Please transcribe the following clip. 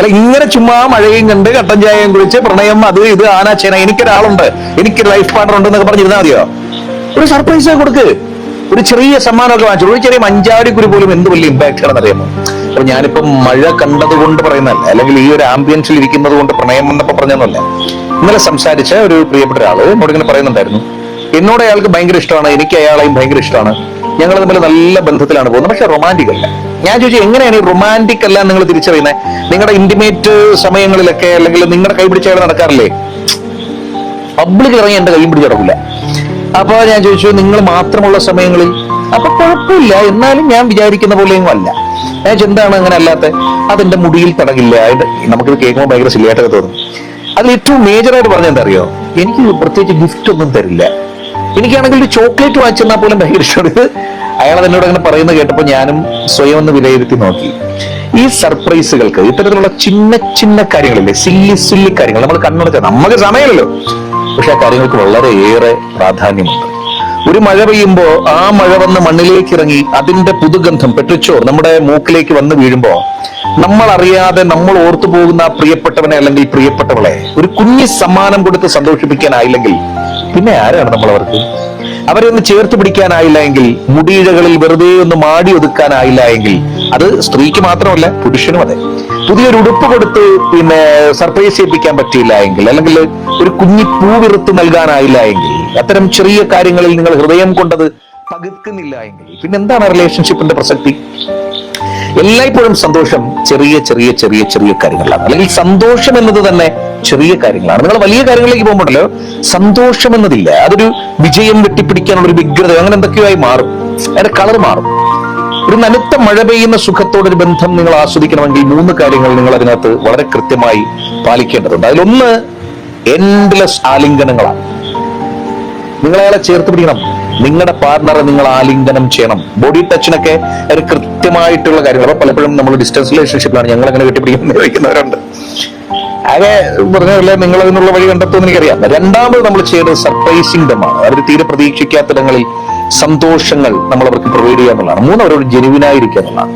അല്ല ഇങ്ങനെ ചുമ്മാ മഴയും കണ്ട് കട്ടൻ ചായയും കുറിച്ച് പ്രണയം അത് ഇത് ആനാച്ചേന എനിക്കൊരാളുണ്ട്, എനിക്ക് ലൈഫ് പാർട്ണർ ഉണ്ട് എന്നൊക്കെ പറഞ്ഞിരുന്നാൽ മതിയോ? ഒരു സർപ്രൈസ് കൊടുക്ക്, ഒരു ചെറിയ സമ്മാനമൊക്കെ വാങ്ങിച്ചു, ഒരു ചെറിയ മഞ്ചാടിക്കുരു പോലും എന്ത് വലിയ ഇമ്പാക്ട് ആണെന്ന് അറിയാമോ? അപ്പൊ ഞാനിപ്പം മഴ കണ്ടത് കൊണ്ട് പറയുന്നതല്ല, അല്ലെങ്കിൽ ഈ ഒരു ആംബിയൻസിൽ ഇരിക്കുന്നത് കൊണ്ട് പ്രണയം എന്നപ്പോ പറഞ്ഞതല്ല. ഇന്നലെ സംസാരിച്ച ഒരു പ്രിയപ്പെട്ട ഒരാള് എന്നോട് ഇങ്ങനെ പറയുന്നുണ്ടായിരുന്നു, എന്നോട് അയാൾക്ക് ഭയങ്കര ഇഷ്ടമാണ്, എനിക്ക് അയാളെയും ഭയങ്കര ഇഷ്ടമാണ്, ഞങ്ങൾ തമ്മിൽ നല്ല ബന്ധത്തിലാണ് പോകുന്നത്, പക്ഷെ റൊമാൻറ്റിക് അല്ല. ഞാൻ ചോദിച്ചു, എങ്ങനെയാണ് ഈ റൊമാൻറ്റിക് അല്ല നിങ്ങൾ തിരിച്ചറിയുന്നത്? നിങ്ങളുടെ ഇന്റിമേറ്റ് സമയങ്ങളിലൊക്കെ അല്ലെങ്കിൽ നിങ്ങളുടെ കൈ പിടിച്ച അയാൾ നടക്കാറില്ലേ? പബ്ലിക് ഇറങ്ങി എന്റെ കൈയും പിടിച്ച് നടക്കില്ല. അപ്പൊ ഞാൻ ചോദിച്ചു, നിങ്ങൾ മാത്രമുള്ള സമയങ്ങളിൽ? അപ്പൊ കുഴപ്പമില്ല, എന്നാലും ഞാൻ വിചാരിക്കുന്ന പോലെയൊന്നും അല്ല. ഞാൻ എന്താണ് അങ്ങനെ അല്ലാത്ത? അതെന്റെ മുടിയിൽ തടകില്ല. നമുക്കിത് കേൾക്കുമ്പോൾ ഭയങ്കര സില്ലിയായിട്ടൊക്കെ തോന്നും. അതിൽ ഏറ്റവും മേജറായിട്ട് പറഞ്ഞ എന്താ അറിയോ? എനിക്ക് പ്രത്യേകിച്ച് ഗിഫ്റ്റ് ഒന്നും തരില്ല. എനിക്കാണെങ്കിൽ ഒരു ചോക്ലേറ്റ് വാങ്ങിച്ചെന്നാൽ പോലും ഭയങ്കര ഇഷ്ടമാണ്. അയാൾ എന്നോട് അങ്ങനെ പറയുന്നത് കേട്ടപ്പോൾ ഞാനും സ്വയം ഒന്ന് വിലയിരുത്തി നോക്കി. ഈ സർപ്രൈസുകൾക്ക്, ഇത്തരത്തിലുള്ള ചിന്ന ചിന്ന കാര്യങ്ങളില്ലേ, സില്ലി കാര്യങ്ങൾ, നമ്മൾ കണ്ണടച്ചാൽ നമുക്ക് സമയമില്ലല്ലോ, പക്ഷെ ആ കാര്യങ്ങൾക്ക് വളരെയേറെ പ്രാധാന്യമുണ്ട്. ഒരു മഴ പെയ്യുമ്പോ ആ മഴ വന്ന് മണ്ണിലേക്ക് ഇറങ്ങി അതിന്റെ പുതുഗന്ധം പെട്രിച്ചോർ നമ്മുടെ മൂക്കിലേക്ക് വന്ന് വീഴുമ്പോ നമ്മൾ അറിയാതെ നമ്മൾ ഓർത്തു പോകുന്ന ആ പ്രിയപ്പെട്ടവനെ അല്ലെങ്കിൽ പ്രിയപ്പെട്ടവളെ ഒരു കുഞ്ഞി സമ്മാനം കൊടുത്ത് സന്തോഷിപ്പിക്കാനായില്ലെങ്കിൽ പിന്നെ ആരാണ് നമ്മൾ അവർക്ക്? അവരെ ഒന്ന് ചേർത്ത് പിടിക്കാനായില്ല എങ്കിൽ, മുടിയിഴകളിൽ വെറുതെ ഒന്ന് മാടി ഒതുക്കാനായില്ല എങ്കിൽ, അത് സ്ത്രീക്ക് മാത്രമല്ല പുരുഷനും അതെ. പുതിയൊരു ഉടുപ്പ് കൊടുത്ത് പിന്നെ സർപ്രൈസ് ചെയ്യിപ്പിക്കാൻ പറ്റിയില്ല എങ്കിൽ, അല്ലെങ്കിൽ ഒരു കുഞ്ഞി പൂ വിറുത്ത് നൽകാനായില്ല എങ്കിൽ, അത്തരം ചെറിയ കാര്യങ്ങളിൽ നിങ്ങൾ ഹൃദയം കൊണ്ടത് പകുക്കുന്നില്ല എങ്കിൽ പിന്നെ എന്താണ് റിലേഷൻഷിപ്പിന്റെ പ്രസക്തി? എല്ലായ്പ്പോഴും സന്തോഷം ചെറിയ ചെറിയ ചെറിയ ചെറിയ കാര്യങ്ങളാണ്, അല്ലെങ്കിൽ സന്തോഷം എന്നത് തന്നെ ചെറിയ കാര്യങ്ങളാണ്. നിങ്ങൾ വലിയ കാര്യങ്ങളിലേക്ക് പോകുമ്പോഴല്ലോ സന്തോഷം എന്നതില്ല, അതൊരു വിജയം വെട്ടിപ്പിടിക്കാനുള്ള ഒരു വ്യഗ്രത, അങ്ങനെ എന്തൊക്കെയോ ആയി മാറും, അതിന്റെ കളർ മാറും. ഒരു നനുത്ത മഴ പെയ്യുന്ന സുഖത്തോടൊരു ബന്ധം നിങ്ങൾ ആസ്വദിക്കണമെങ്കിൽ 3 കാര്യങ്ങൾ നിങ്ങൾ അതിനകത്ത് വളരെ കൃത്യമായി പാലിക്കേണ്ടതുണ്ട്. അതിലൊന്ന് എൻഡ്ലെസ് ആലിംഗനങ്ങളാണ്. നിങ്ങൾ അയാളെ ചേർത്ത് പിടിക്കണം, നിങ്ങളുടെ പാർട്ണറെ നിങ്ങൾ ആലിംഗനം ചെയ്യണം. ബോഡി ടച്ചിനൊക്കെ ഒരു കൃത്യമായിട്ടുള്ള കാര്യങ്ങൾ. അപ്പൊ പലപ്പോഴും നമ്മൾ ഡിസ്റ്റൻസ് റിലേഷൻഷിപ്പിലാണ് ഞങ്ങൾ അങ്ങനെ കെട്ടിപ്പിടിക്കുന്നവരുണ്ട്. ആകെ പറഞ്ഞല്ലേ, നിങ്ങൾ അതിനുള്ള വഴി കണ്ടെത്തുമെന്ന് എനിക്കറിയാം. രണ്ടാമത് നമ്മൾ ചെയ്യേണ്ടത് സർപ്രൈസിംഗ് ദമാണ്. അവർ തീരെ പ്രതീക്ഷിക്കാത്തിടങ്ങളിൽ സന്തോഷങ്ങൾ നമ്മൾ അവർക്ക് പ്രൊവൈഡ് ചെയ്യുക എന്നുള്ളതാണ്. 3 അവരോട് ജെനുവിനായിരിക്കുക എന്നുള്ളതാണ്.